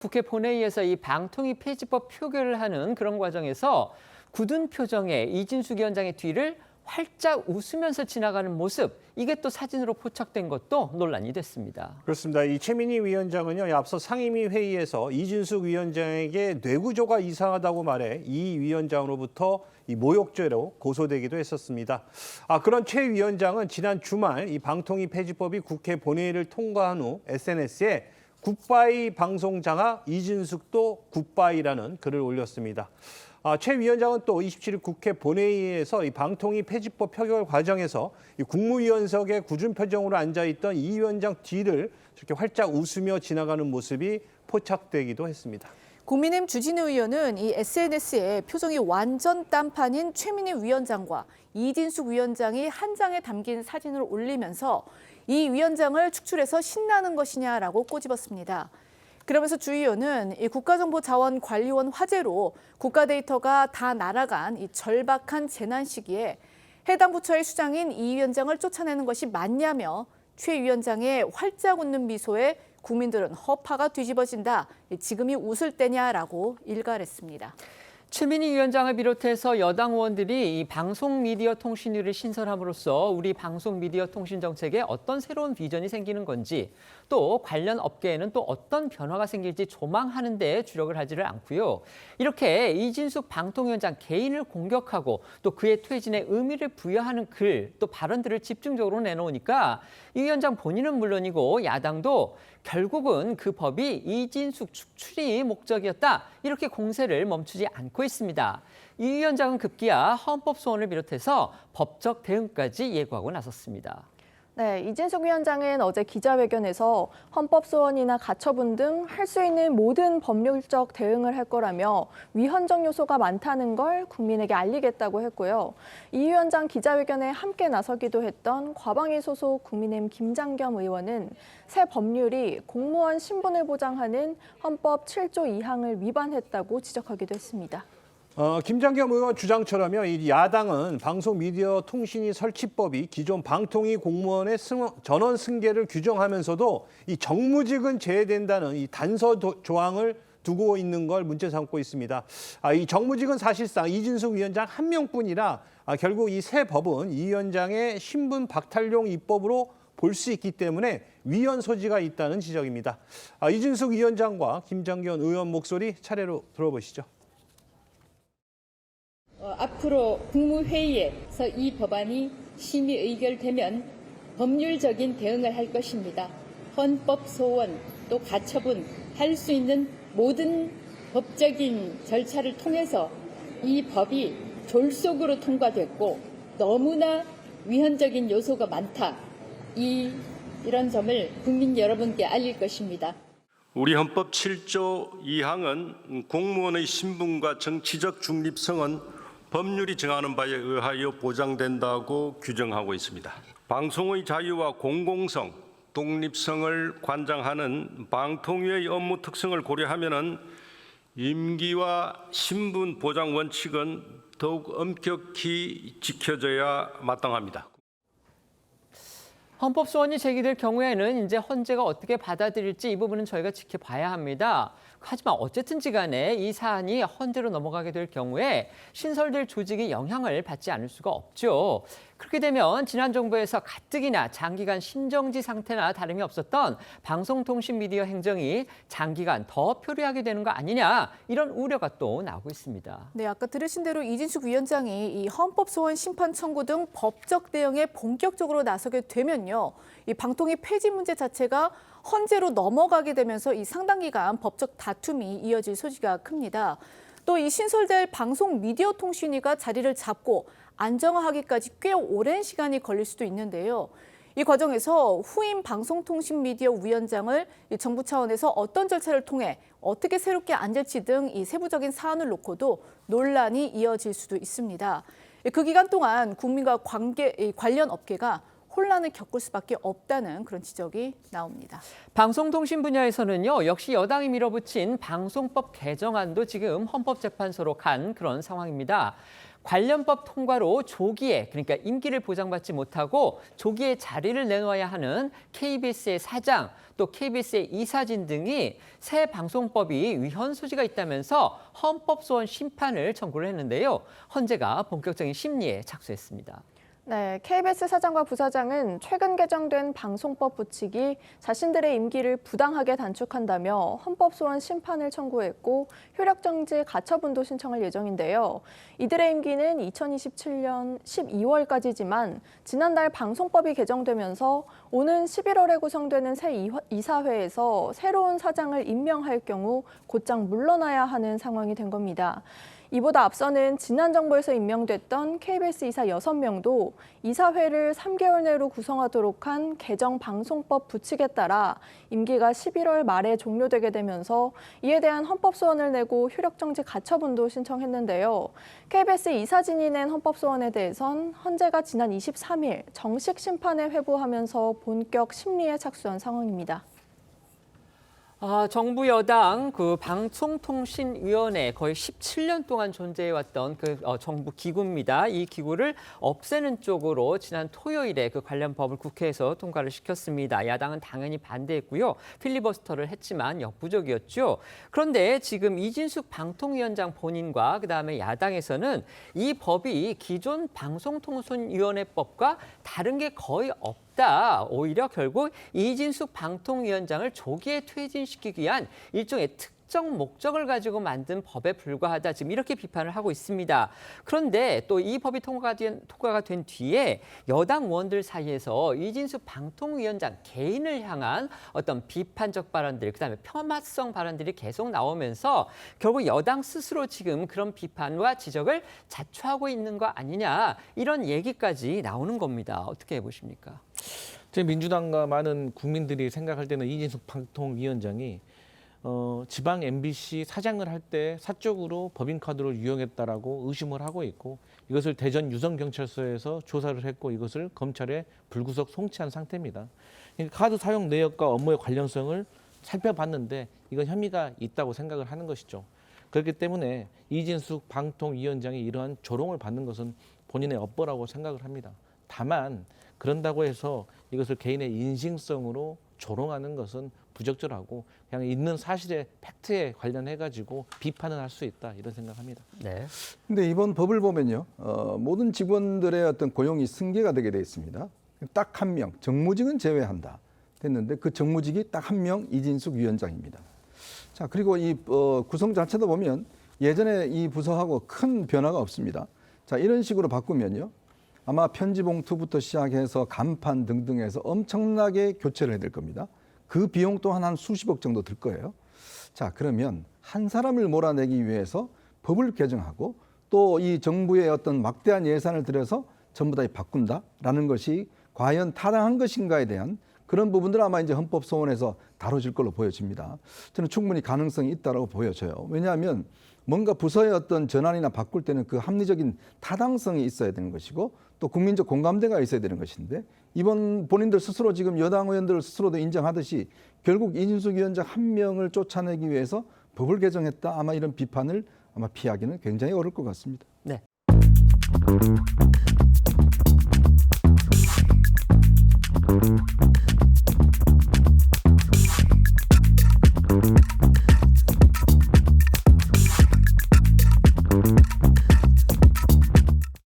국회 본회의에서 이 방통위 폐지법 표결을 하는 그런 과정에서 굳은 표정의 이진숙 위원장의 뒤를 활짝 웃으면서 지나가는 모습, 이게 또 사진으로 포착된 것도 논란이 됐습니다. 그렇습니다. 이 최민희 위원장은요, 앞서 상임위 회의에서 이진숙 위원장에게 뇌구조가 이상하다고 말해 이 위원장으로부터 이 모욕죄로 고소되기도 했었습니다. 그런 최 위원장은 지난 주말 이 방통위 폐지법이 국회 본회의를 통과한 후 SNS에 굿바이 방송 장악 이진숙도 굿바이라는 글을 올렸습니다. 최 위원장은 또 27일 국회 본회의에서 이 방통위 폐지법 표결 과정에서 이 국무위원석에 굳은 표정으로 앉아있던 이 위원장 뒤를 저렇게 활짝 웃으며 지나가는 모습이 포착되기도 했습니다. 국민의힘 주진우 의원은 이 SNS에 표정이 완전 딴판인 최민희 위원장과 이진숙 위원장이 한 장에 담긴 사진을 올리면서 이 위원장을 축출해서 신나는 것이냐라고 꼬집었습니다. 그러면서 주 의원은 이 국가정보자원관리원 화재로 국가 데이터가 다 날아간 이 절박한 재난 시기에 해당 부처의 수장인 이 위원장을 쫓아내는 것이 맞냐며 최 위원장의 활짝 웃는 미소에 국민들은 허파가 뒤집어진다. 지금이 웃을 때냐라고 일갈했습니다. 최민희 위원장을 비롯해서 여당 의원들이 이 방송미디어통신위를 신설함으로써 우리 방송미디어통신 정책에 어떤 새로운 비전이 생기는 건지, 또 관련 업계에는 또 어떤 변화가 생길지 조망하는 데 주력을 하지를 않고요. 이렇게 이진숙 방통위원장 개인을 공격하고 또 그의 퇴진에 의미를 부여하는 글, 또 발언들을 집중적으로 내놓으니까 이 위원장 본인은 물론이고 야당도 결국은 그 법이 이진숙 축출이 목적이었다, 이렇게 공세를 멈추지 않고 있습니다. 이 위원장은 급기야 헌법 소원을 비롯해서 법적 대응까지 예고하고 나섰습니다. 네, 이진숙 위원장은 어제 기자회견에서 헌법 소원이나 가처분 등 할 수 있는 모든 법률적 대응을 할 거라며 위헌적 요소가 많다는 걸 국민에게 알리겠다고 했고요. 이 위원장 기자회견에 함께 나서기도 했던 과방위 소속 국민의힘 김장겸 의원은 새 법률이 공무원 신분을 보장하는 헌법 7조 2항을 위반했다고 지적하기도 했습니다. 김장겸 의원 주장처럼요, 이 야당은 방송미디어통신위 설치법이 기존 방통위 공무원의 전원 승계를 규정하면서도 이 정무직은 제외된다는 이 단서 조항을 두고 있는 걸 문제 삼고 있습니다. 이 정무직은 사실상 이진숙 위원장 한 명뿐이라 결국 이 새 법은 이 위원장의 신분 박탈용 입법으로 볼 수 있기 때문에 위헌 소지가 있다는 지적입니다. 이진숙 위원장과 김장겸 의원 목소리 차례로 들어보시죠. 앞으로 국무회의에서 이 법안이 심의 의결되면 법률적인 대응을 할 것입니다. 헌법 소원 또 가처분 할 수 있는 모든 법적인 절차를 통해서 이 법이 졸속으로 통과됐고 너무나 위헌적인 요소가 많다. 이런 점을 국민 여러분께 알릴 것입니다. 우리 헌법 7조 2항은 공무원의 신분과 정치적 중립성은 법률이 정하는 바에 의하여 보장된다고 규정하고 있습니다. 방송의 자유와 공공성, 독립성을 관장하는 방통위의 업무 특성을 고려하면 임기와 신분 보장 원칙은 더욱 엄격히 지켜져야 마땅합니다. 헌법 소원이 제기될 경우에는 이제 헌재가 어떻게 받아들일지 이 부분은 저희가 지켜봐야 합니다. 하지만 어쨌든지 간에 이 사안이 헌재로 넘어가게 될 경우에 신설될 조직이 영향을 받지 않을 수가 없죠. 그렇게 되면 지난 정부에서 가뜩이나 장기간 신정지 상태나 다름이 없었던 방송통신미디어 행정이 장기간 더 표류하게 되는 거 아니냐, 이런 우려가 또 나오고 있습니다. 네, 아까 들으신 대로 이진숙 위원장이 이 헌법 소원 심판 청구 등 법적 대응에 본격적으로 나서게 되면요, 이 방통위 폐지 문제 자체가 헌재로 넘어가게 되면서 이 상당 기간 법적 다툼이 이어질 소지가 큽니다. 또 이 신설될 방송미디어통신위가 자리를 잡고 안정화하기까지 꽤 오랜 시간이 걸릴 수도 있는데요. 이 과정에서 후임 방송통신미디어위원장을 정부 차원에서 어떤 절차를 통해 어떻게 새롭게 앉을지 등 이 세부적인 사안을 놓고도 논란이 이어질 수도 있습니다. 그 기간 동안 국민과 관련 업계가 혼란을 겪을 수밖에 없다는 그런 지적이 나옵니다. 방송통신 분야에서는요, 역시 여당이 밀어붙인 방송법 개정안도 지금 헌법재판소로 간 그런 상황입니다. 관련법 통과로 조기에, 그러니까 임기를 보장받지 못하고 조기에 자리를 내놓아야 하는 KBS의 사장, 또 KBS의 이사진 등이 새 방송법이 위헌 소지가 있다면서 헌법소원 심판을 청구를 했는데요. 헌재가 본격적인 심리에 착수했습니다. 네, KBS 사장과 부사장은 최근 개정된 방송법 부칙이 자신들의 임기를 부당하게 단축한다며 헌법소원 심판을 청구했고 효력정지 가처분도 신청할 예정인데요. 이들의 임기는 2027년 12월까지지만 지난달 방송법이 개정되면서 오는 11월에 구성되는 새 이사회에서 새로운 사장을 임명할 경우 곧장 물러나야 하는 상황이 된 겁니다. 이보다 앞서는 지난 정부에서 임명됐던 KBS 이사 6명도 이사회를 3개월 내로 구성하도록 한 개정 방송법 부칙에 따라 임기가 11월 말에 종료되게 되면서 이에 대한 헌법소원을 내고 효력정지 가처분도 신청했는데요. KBS 이사진이 낸 헌법소원에 대해선 헌재가 지난 23일 정식 심판에 회부하면서 본격 심리에 착수한 상황입니다. 정부 여당 그 방송통신위원회 거의 17년 동안 존재해왔던 그 정부 기구입니다. 이 기구를 없애는 쪽으로 지난 토요일에 그 관련 법을 국회에서 통과를 시켰습니다. 야당은 당연히 반대했고요. 필리버스터를 했지만 역부족이었죠. 그런데 지금 이진숙 방통위원장 본인과 그다음에 야당에서는 이 법이 기존 방송통신위원회법과 다른 게 거의 없다. 오히려 결국 이진숙 방통위원장을 조기에 퇴진시키기 위한 일종의 특정 목적을 가지고 만든 법에 불과하다. 지금 이렇게 비판을 하고 있습니다. 그런데 또 이 법이 통과가 된 뒤에 여당 의원들 사이에서 이진숙 방통위원장 개인을 향한 어떤 비판적 발언들, 그다음에 폄하성 발언들이 계속 나오면서 결국 여당 스스로 지금 그런 비판과 지적을 자초하고 있는 거 아니냐, 이런 얘기까지 나오는 겁니다. 어떻게 보십니까? 제 민주당과 많은 국민들이 생각할 때는 이진숙 방통위원장이 지방 MBC 사장을 할 때 사적으로 법인카드를 유용했다라고 의심을 하고 있고, 이것을 대전 유성경찰서에서 조사를 했고 이것을 검찰에 불구속 송치한 상태입니다. 카드 사용 내역과 업무의 관련성을 살펴봤는데 이건 혐의가 있다고 생각을 하는 것이죠. 그렇기 때문에 이진숙 방통위원장이 이러한 조롱을 받는 것은 본인의 업보라고 생각을 합니다. 다만 그런다고 해서 이것을 개인의 인신성으로 조롱하는 것은 부적절하고 그냥 있는 사실의 팩트에 관련해 가지고 비판을 할 수 있다, 이런 생각합니다. 네. 근데 이번 법을 보면요, 모든 직원들의 어떤 고용이 승계가 되게 돼 있습니다. 딱 한 명, 정무직은 제외한다 됐는데 그 정무직이 딱 한 명, 이진숙 위원장입니다. 자, 그리고 이 구성 자체도 보면 예전에 이 부서하고 큰 변화가 없습니다. 자, 이런 식으로 바꾸면요, 아마 편지봉투부터 시작해서 간판 등등해서 엄청나게 교체를 해야 될 겁니다. 그 비용 또한 한 수십억 정도 들 거예요. 자, 그러면 한 사람을 몰아내기 위해서 법을 개정하고 또 이 정부의 어떤 막대한 예산을 들여서 전부 다 바꾼다라는 것이 과연 타당한 것인가에 대한 그런 부분들 아마 이제 헌법소원에서 다뤄질 걸로 보여집니다. 저는 충분히 가능성이 있다고 보여져요. 왜냐하면 뭔가 부서의 어떤 전환이나 바꿀 때는 그 합리적인 타당성이 있어야 되는 것이고 또 국민적 공감대가 있어야 되는 것인데, 이번 본인들 스스로 지금 여당 의원들 스스로도 인정하듯이 결국 이진숙 위원장 한 명을 쫓아내기 위해서 법을 개정했다, 아마 이런 비판을 아마 피하기는 굉장히 어려울 것 같습니다. 네.